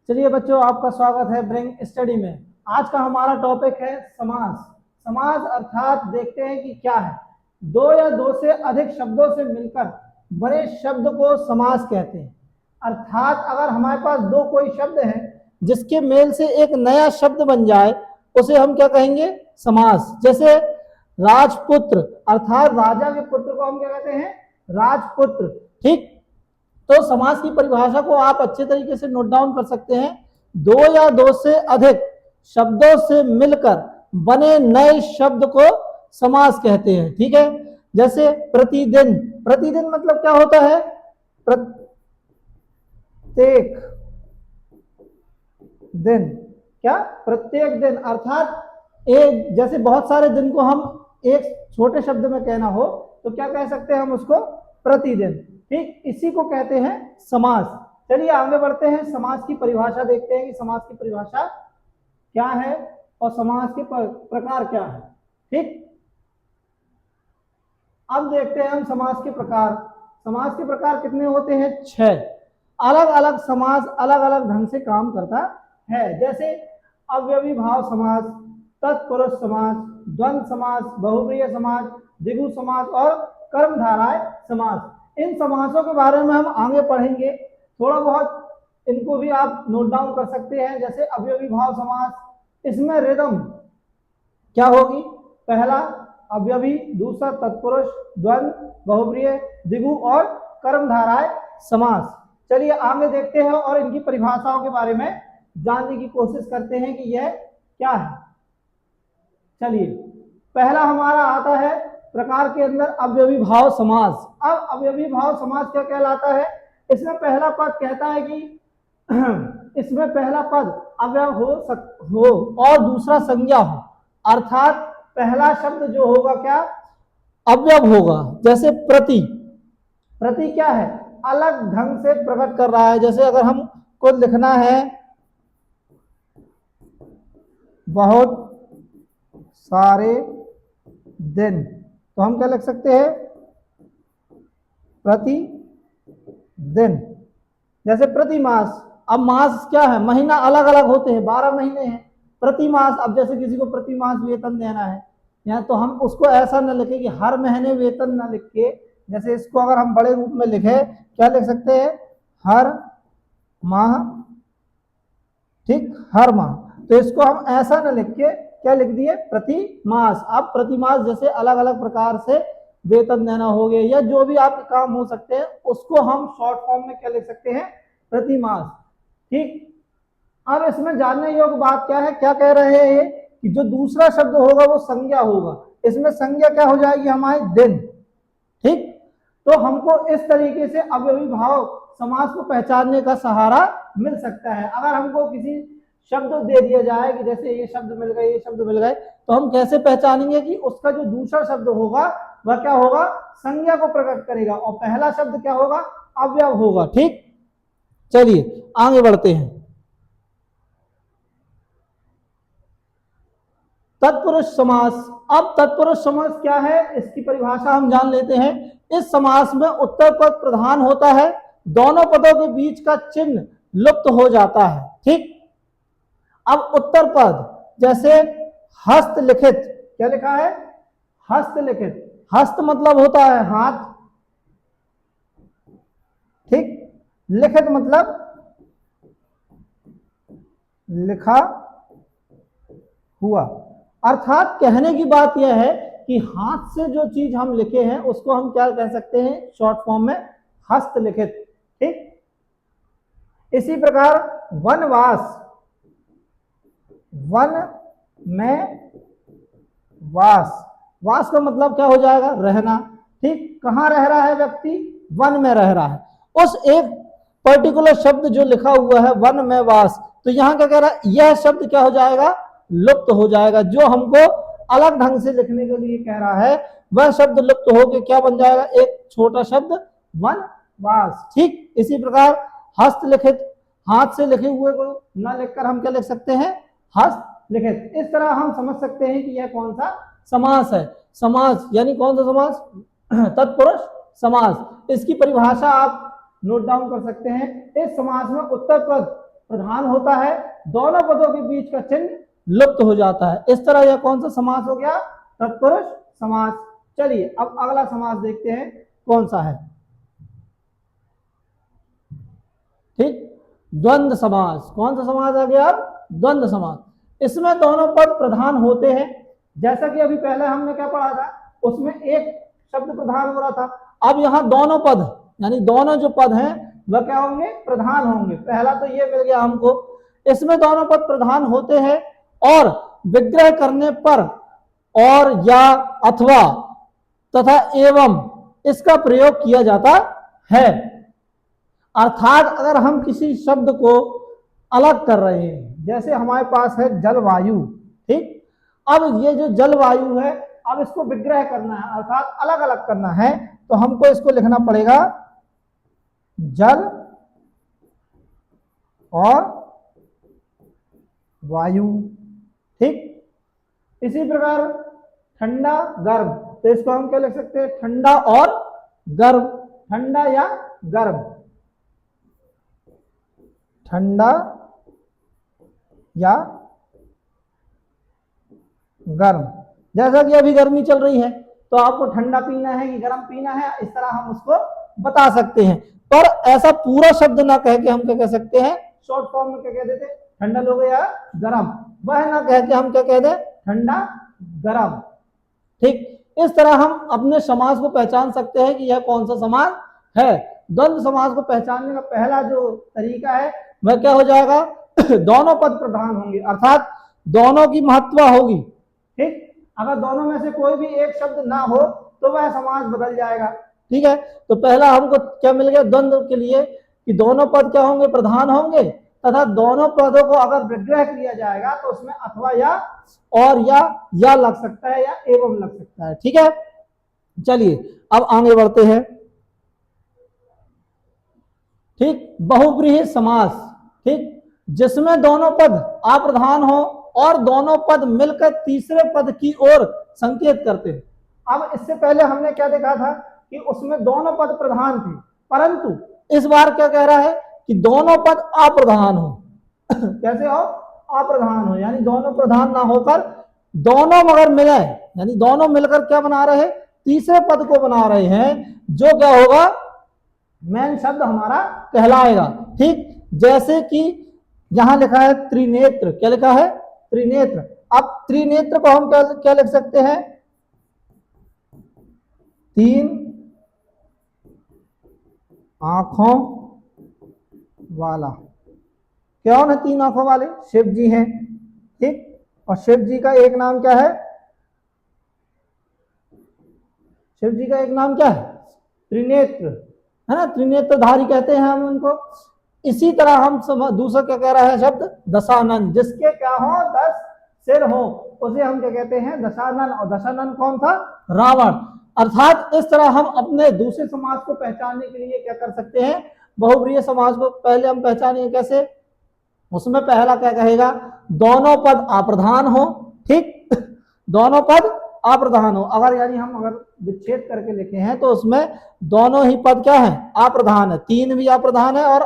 चलिए बच्चों, आपका स्वागत है ब्रिंग स्टडी में। आज का हमारा टॉपिक है समास। समास अर्थात देखते हैं कि क्या है। दो या दो से अधिक शब्दों से मिलकर बने शब्द को समास कहते हैं। अर्थात अगर हमारे पास दो कोई शब्द हैं जिसके मेल से एक नया शब्द बन जाए उसे हम क्या कहेंगे? समास। जैसे राजपुत्र अर्थात राजा के पुत्र को हम क्या कहते हैं? राजपुत्र। ठीक, तो समास की परिभाषा को आप अच्छे तरीके से नोट डाउन कर सकते हैं। दो या दो से अधिक शब्दों से मिलकर बने नए शब्द को समास कहते हैं। ठीक है, जैसे प्रतिदिन। प्रतिदिन मतलब क्या होता है? प्रत्येक दिन। क्या? प्रत्येक दिन। अर्थात एक जैसे बहुत सारे दिन को हम एक छोटे शब्द में कहना हो तो क्या कह सकते हैं हम उसको? प्रतिदिन। ठीक, इसी को कहते हैं समास। चलिए आगे बढ़ते हैं, समास की परिभाषा देखते हैं कि समास की परिभाषा क्या है और समास के प्रकार क्या है। ठीक, अब देखते हैं हम समास के प्रकार। समास के प्रकार कितने होते हैं? 6। अलग अलग समास अलग अलग ढंग से काम करता है। जैसे अव्ययीभाव समास, तत्पुरुष समास, द्वंद्व समास, बहुव्रीहि समास, द्विगु समास और कर्मधारय समास। इन समासों के बारे में हम आगे पढ़ेंगे। थोड़ा बहुत इनको भी आप नोट डाउन कर सकते हैं। जैसे अव्ययीभाव समास, इसमें रिदम क्या होगी? पहला अव्ययी, दूसरा तत्पुरुष, द्वंद्व, बहुव्रीहि, द्विगु और कर्मधारय समास। चलिए आगे देखते हैं और इनकी परिभाषाओं के बारे में जानने की कोशिश करते हैं कि यह क्या है। चलिए, पहला हमारा आता है प्रकार के अंदर अव्ययीभाव समास। अब अव्ययीभाव समास क्या कहलाता है? इसमें पहला पद कहता है कि इसमें पहला पद अव्यय हो और दूसरा संज्ञा हो। अर्थात पहला शब्द जो होगा क्या? अव्यय होगा। जैसे प्रति। प्रति क्या है? अलग ढंग से प्रकट कर रहा है। जैसे अगर हमको लिखना है बहुत सारे दिन तो हम क्या लिख सकते हैं? प्रति दिन। जैसे प्रति मास। अब मास क्या है? महीना अलग अलग होते हैं, 12 महीने हैं। प्रति मास, अब जैसे किसी को प्रति मास वेतन देना है या तो हम उसको ऐसा न लिखे कि हर महीने वेतन न लिख के, जैसे इसको अगर हम बड़े रूप में लिखे क्या लिख सकते हैं? हर माह। ठीक, हर माह। तो इसको हम ऐसा न लिख के क्या लिख दिए? प्रति मास। अब प्रति मास जैसे अलग अलग प्रकार से वेतन देना हो गया या जो भी आपके काम हो सकते हैं उसको हम शॉर्ट फॉर्म में क्या लिख सकते हैं? प्रति मास। ठीक, अब इसमें जानने योग्य बात क्या है? क्या कह रहे हैं ये कि जो दूसरा शब्द होगा वो संज्ञा होगा। इसमें संज्ञा क्या हो जाएगी? हमारे दिन। ठीक, तो हमको इस तरीके से अव्ययीभाव समास को पहचानने का सहारा मिल सकता है। अगर हमको किसी शब्द दे दिया जाए कि जैसे ये शब्द मिल गए, ये शब्द मिल गए, तो हम कैसे पहचानेंगे कि उसका जो दूसरा शब्द होगा वह क्या होगा? संज्ञा को प्रकट करेगा और पहला शब्द क्या होगा? अव्यय होगा। ठीक, चलिए आगे बढ़ते हैं। तत्पुरुष समास। अब तत्पुरुष समास क्या है इसकी परिभाषा हम जान लेते हैं। इस समास में उत्तर पद प्रधान होता है, दोनों पदों के बीच का चिन्ह लुप्त हो जाता है। ठीक, अब उत्तर पद जैसे हस्तलिखित। क्या लिखा है? हस्तलिखित। हस्त मतलब होता है हाथ। ठीक, लिखित मतलब लिखा हुआ। अर्थात कहने की बात यह है कि हाथ से जो चीज हम लिखे हैं उसको हम क्या कह सकते हैं? शॉर्ट फॉर्म में हस्तलिखित। ठीक, इसी प्रकार वनवास। वन में वास। वास का मतलब क्या हो जाएगा? रहना। ठीक, कहां रह रहा है व्यक्ति? वन में रह रहा है। उस एक पर्टिकुलर शब्द जो लिखा हुआ है वन में वास, तो यहां क्या कह रहा है? यह शब्द क्या हो जाएगा? लुप्त हो जाएगा। जो हमको अलग ढंग से लिखने के लिए कह रहा है वह शब्द लुप्त होकर क्या बन जाएगा? एक छोटा शब्द वनवास। ठीक, इसी प्रकार हस्तलिखित, हाथ से लिखे हुए को न लिखकर हम क्या लिख सकते हैं? हस्तलिखित। इस तरह हम समझ सकते हैं कि यह कौन सा समास है। समास यानी कौन सा समास? तत्पुरुष समास। इसकी परिभाषा आप नोट डाउन कर सकते हैं। इस समास में उत्तर पद प्रधान होता है, दोनों पदों के बीच का चिन्ह लुप्त हो जाता है। इस तरह यह कौन सा समास हो गया? तत्पुरुष समास। चलिए अब अगला समास देखते हैं कौन सा है। ठीक, द्वंद्व समास। कौन सा समास आ गया? द्वंद्व समास। इसमें दोनों पद प्रधान होते हैं, जैसा कि अभी पहले हमने क्या पढ़ा था, उसमें एक शब्द प्रधान हो रहा था। अब यहाँ दोनों पद यानी दोनों जो पद हैं वह क्या होंगे? प्रधान होंगे। पहला तो ये मिल गया हमको। इसमें दोनों पद प्रधान होते हैं और विग्रह करने पर और या अथवा तथा एवं इसका प्रयोग किया जाता है। अर्थात अगर हम किसी शब्द को अलग कर रहे हैं, जैसे हमारे पास है जलवायु, ठीक, अब ये जो जलवायु है अब इसको विग्रह करना है अर्थात अलग अलग करना है, तो हमको इसको लिखना पड़ेगा जल और वायु। ठीक, इसी प्रकार ठंडा गर्म, तो इसको हम क्या लिख सकते हैं? ठंडा और गर्म, ठंडा या गर्म, ठंडा या गर्म। जैसा कि अभी गर्मी चल रही है तो आपको ठंडा पीना है कि गर्म पीना है, इस तरह हम उसको बता सकते हैं। पर ऐसा पूरा शब्द ना कह के हम क्या कह सकते हैं? शॉर्ट फॉर्म में क्या कह देते? ठंडा लोगे या गर्म, वह ना कह के हम क्या कह दे? ठंडा गर्म। ठीक, इस तरह हम अपने समास को पहचान सकते हैं कि यह कौन सा समास है। द्वंद्व समास को पहचानने का पहला जो तरीका है वह क्या हो जाएगा? दोनों पद प्रधान होंगे अर्थात दोनों की महत्व होगी। ठीक, अगर दोनों में से कोई भी एक शब्द ना हो तो वह समास बदल जाएगा। ठीक है, तो पहला हमको क्या मिल गया द्वंद्व के लिए कि दोनों पद क्या होंगे? प्रधान होंगे तथा दोनों पदों को अगर विग्रह किया जाएगा तो उसमें अथवा या और या लग सकता है या एवं लग सकता है। ठीक है, चलिए अब आगे बढ़ते हैं। ठीक, बहुव्रीहि समास। ठीक, जिसमें दोनों पद अप्रधान हो और दोनों पद मिलकर तीसरे पद की ओर संकेत करते हैं। अब इससे पहले हमने क्या देखा था कि उसमें दोनों पद प्रधान थे, परंतु इस बार क्या कह रहा है कि दोनों पद अप्रधान हो। कैसे हो? अप्रधान हो, यानी दोनों प्रधान ना होकर दोनों मगर मिले, यानी दोनों मिलकर क्या बना रहे हैं? तीसरे पद को बना रहे हैं, जो क्या होगा? मेन शब्द हमारा कहलाएगा। ठीक, जैसे कि यहां लिखा है त्रिनेत्र। क्या लिखा है? त्रिनेत्र। अब त्रिनेत्र को हम क्या लिख सकते हैं? तीन आंखों वाला। कौन है तीन आंखों वाले? शिव जी हैं। ठीक, और शिव जी का एक नाम क्या है? शिव जी का एक नाम क्या है? त्रिनेत्र, है ना, त्रिनेत्रधारी कहते हैं हम उनको। इसी तरह हम दूसरा क्या कह रहा है शब्द? दशानन, जिसके क्या हो? 10 सिर हो, उसे हम क्या कहते हैं? दशानन। और दशानन कौन था? रावण। अर्थात इस तरह हम अपने दूसरे समाज को पहचानने के लिए क्या कर सकते हैं? बहुव्रीहि समाज को पहले हम पहचानेंगे कैसे? उसमें पहला क्या कहेगा? दोनों पद अप्रधान हो। ठीक, दोनों पद अप्रधान हो। अगर यानी हम अगर विच्छेद करके लिखे हैं तो उसमें दोनों ही पद क्या है? अप्रधान है। तीन भी अप्रधान है और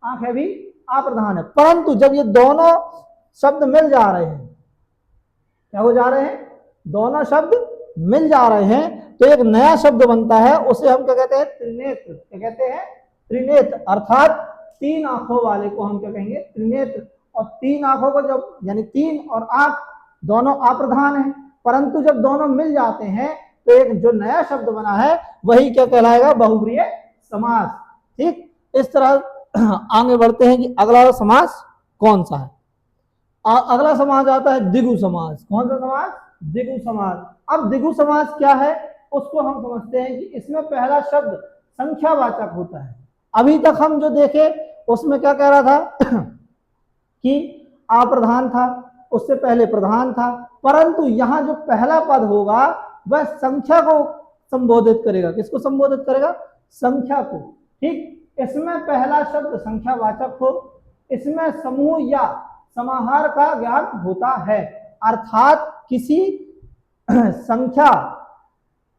आंखें भी अप्रधान है। परंतु जब ये दोनों शब्द मिल जा रहे हैं, क्या हो जा रहे हैं? दोनों शब्द मिल जा रहे हैं तो एक नया शब्द बनता है, उसे हम क्या कहते हैं? त्रिनेत्र। क्या कहते हैं? त्रिनेत्र। अर्थात तीन आंखों वाले को हम क्या कहेंगे? त्रिनेत्र। और तीन आंखों को जब यानी तीन और आंख दोनों अप्रधान है, परंतु जब दोनों मिल जाते हैं तो एक जो नया शब्द बना है वही क्या कहलाएगा? बहुव्रीहि समास। ठीक, इस तरह आगे बढ़ते हैं कि अगला समास कौन सा है। अगला समास आता है द्विगु समास। कौन सा समास? द्विगु समास। अब द्विगु समास क्या है उसको हम समझते हैं कि इसमें पहला शब्द संख्यावाचक होता है। अभी तक हम जो देखे उसमें क्या कह रहा था कि अप्रधान था, उससे पहले प्रधान था, परंतु यहां जो पहला पद होगा वह संख्या को संबोधित करेगा। किसको संबोधित करेगा? संख्या को। ठीक, इसमें पहला शब्द संख्यावाचक हो, इसमें समूह या समाहार का ज्ञान होता है। अर्थात किसी संख्या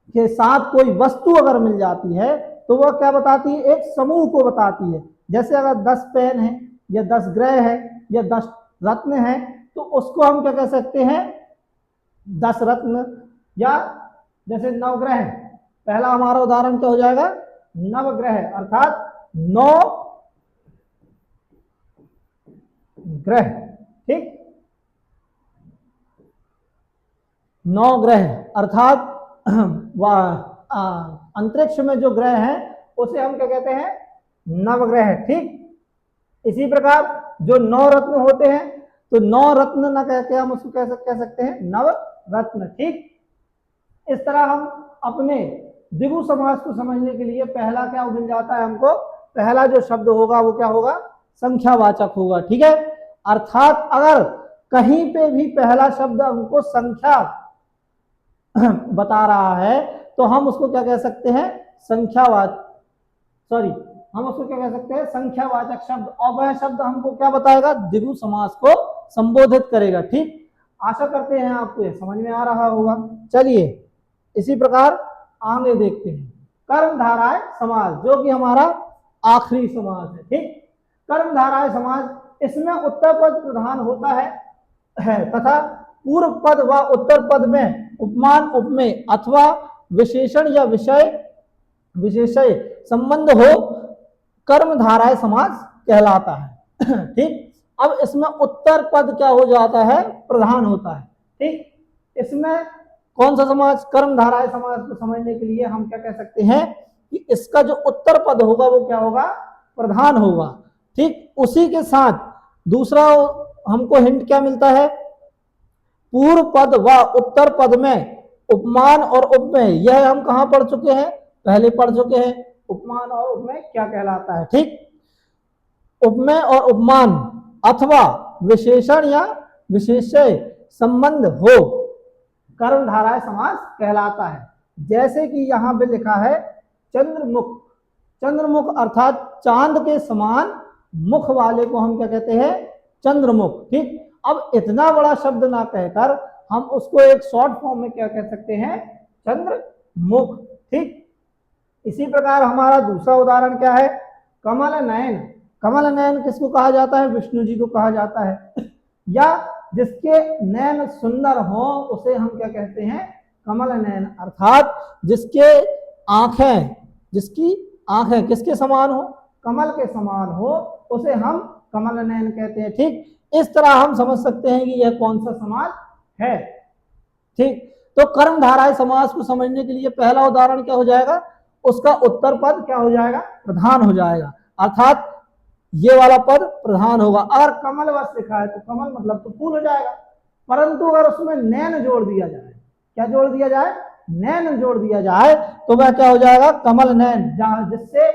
के साथ कोई वस्तु अगर मिल जाती है तो वह क्या बताती है? एक समूह को बताती है। जैसे अगर 10 पेन है या 10 ग्रह है या 10 रत्न है, तो उसको हम क्या कह सकते हैं, 10 रत्न। या जैसे नवग्रह, पहला हमारा उदाहरण क्या हो जाएगा, नवग्रह, अर्थात 9 ग्रह, ठीक, 9 ग्रह, अर्थात अंतरिक्ष में जो ग्रह हैं उसे हम क्या कहते हैं, नवग्रह, ठीक। इसी प्रकार जो 9 रत्न होते हैं, तो 9 रत्न ना कह के हम उसको कह सकते हैं नव रत्न, ठीक। इस तरह हम अपने द्विगु समास को समझने के लिए पहला क्या मिल जाता है हमको, पहला जो शब्द होगा वो क्या होगा, संख्यावाचक होगा, ठीक है। अर्थात अगर कहीं पे भी पहला शब्द हमको संख्या बता रहा है तो हम उसको क्या कह सकते हैं, हम उसको क्या कह सकते हैं, संख्यावाचक शब्द, और वह शब्द हमको क्या बताएगा, द्विगु समास को संबोधित करेगा, ठीक। आशा करते हैं आपको ये समझ में आ रहा होगा। चलिए इसी प्रकार आगे देखते हैं कर्मधारय समास, जो कि हमारा आखिरी समास है, ठीक। कर्मधारय समास, इसमें उत्तर पद प्रधान होता है तथा पूर्व पद व उत्तर पद में उपमान उपमेय अथवा विशेषण या विशेषय संबंध हो, कर्मधारय समास कहलाता है, ठीक। अब इसमें उत्तर पद क्या हो जाता है, प्रधान होता है, ठीक। इसमें कौन सा समास, कर्मधारय समास को समझने के लिए हम क्या कह सकते हैं कि इसका जो उत्तर पद होगा वो क्या होगा, प्रधान होगा, ठीक। उसी के साथ दूसरा हमको हिंट क्या मिलता है, पूर्व पद व उत्तर पद में उपमान और उपमेय, यह हम कहां पढ़ चुके हैं, पहले पढ़ चुके हैं, उपमान और उपमेय क्या कहलाता है, ठीक। उपमेय और उपमान अथवा विशेषण या विशेषय संबंध हो, कर्मधारय समास कहलाता है। जैसे कि यहां पे लिखा है चंद्रमुख, चंद्रमुख अर्थात चांद के समान मुख वाले को हम क्या कहते हैं, चंद्रमुख, ठीक। अब इतना बड़ा शब्द ना कहकर हम उसको एक शॉर्ट फॉर्म में क्या कह सकते हैं, चंद्रमुख, ठीक। इसी प्रकार हमारा दूसरा उदाहरण क्या है, कमल नयन। कमल नयन किसको कहा जाता है, विष्णु जी को कहा जाता है, या जिसके नयन सुंदर हो उसे हम क्या कहते हैं, कमल नयन, अर्थात जिसकी आंखें किसके समान हो, कमल के समान हो, उसे हम कमल नयन कहते हैं, ठीक। इस तरह हम समझ सकते हैं कि यह कौन सा समास है, ठीक। तो कर्मधारय समास को समझने के लिए पहला उदाहरण क्या हो जाएगा, उसका उत्तर पद क्या हो जाएगा, प्रधान हो जाएगा, अर्थात ये वाला पद प्रधान होगा। अगर कमल वश लिखा है तो कमल मतलब तो फूल हो जाएगा, परंतु अगर उसमें नैन जोड़ दिया जाए, क्या जोड़ दिया जाए, नैन जोड़ दिया जाए, तो वह क्या हो जाएगा, कमल नैन, जिससे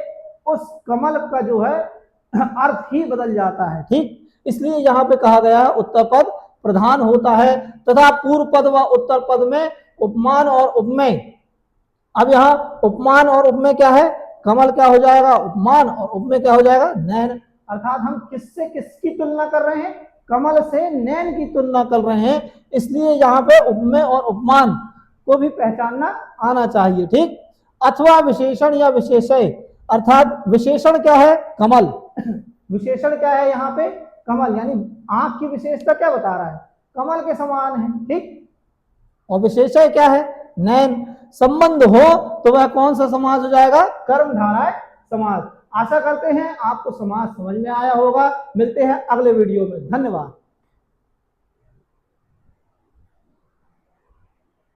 उस कमल का जो है अर्थ ही बदल जाता है, ठीक। इसलिए यहाँ पे कहा गया है उत्तर पद प्रधान होता है तथा पूर्व पद व उत्तर पद में उपमान और उपमेय। अब यहाँ उपमान और उपमेय क्या है, कमल क्या हो जाएगा, उपमान, और उपमेय क्या हो जाएगा, नैन, अर्थात हम किससे किसकी तुलना कर रहे हैं, कमल से नैन की तुलना कर रहे हैं, इसलिए यहाँ पे उपमेय और उपमान को भी पहचानना आना चाहिए, ठीक। अथवा विशेषण या विशेषय, अर्थात विशेषण क्या है, कमल, विशेषण क्या है यहाँ पे, कमल, यानी आंख की विशेषता क्या बता रहा है, कमल के समान है, ठीक। और विशेषय क्या है, नैन, संबंध हो तो वह कौन सा समास हो जाएगा, कर्मधारय समास। आशा करते हैं आपको समास समझ में आया होगा। मिलते हैं अगले वीडियो में, धन्यवाद।